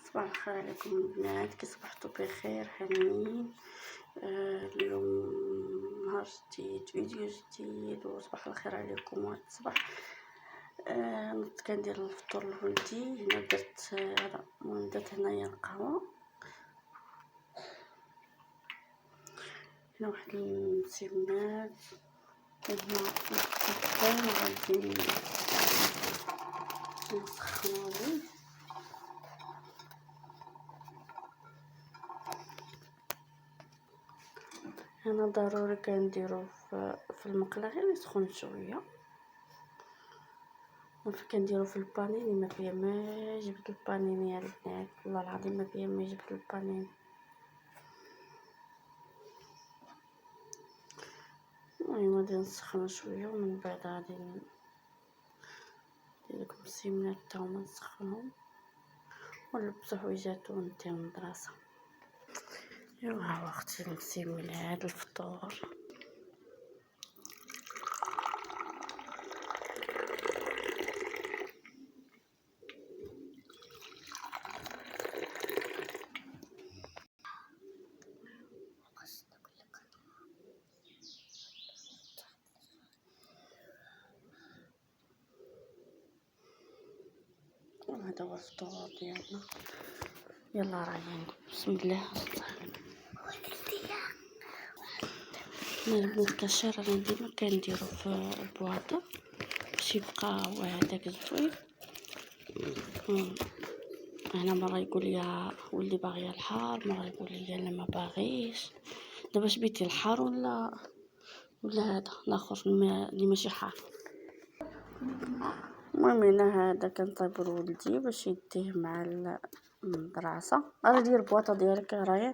صباح الخير عليكم البنات، كي صبحتوا بخير حنين. اليوم نهار جديد، فيديو جديد، وصباح الخير عليكم. وهاد الصباح نضت كندير الفطور لولدي. هنا درت درت هنايا القهوه. هنا واحد المسمنات، وهنا السخان غادي نسخنوه. هنا ضروري كنديرو في المقله غير يسخن شويه، كنديرو في البانيني. ما فيها ما جبت البانيني يا البنات، والله العظيم ما فيها ما جبت البانيني. المهم غادي نسخنو شويه، ومن بعد غادي ندير لكم السيمنات تا هما نسخنهم ونلبسو حويجات ونمشيو للمدرسه. ايوا ها هو اختي نسيمي لهاد الفطور. هذا هو الفطور ديالنا. يلا رايحين، بسم الله. البنات كاشير راني ديما كنديرو في البواطه باش يبقى هو هذاك زوين. هنا مرة يقول لي ولدي باغي الحار، مرة يقول لي لا ما باغيش. دابا بيتي الحار ولا هذا الاخر اللي ماشي حار. المهم هنا هذا كنطيب لولدي باش يديه مع المدرسه. راه دير البواطه ديالك راهي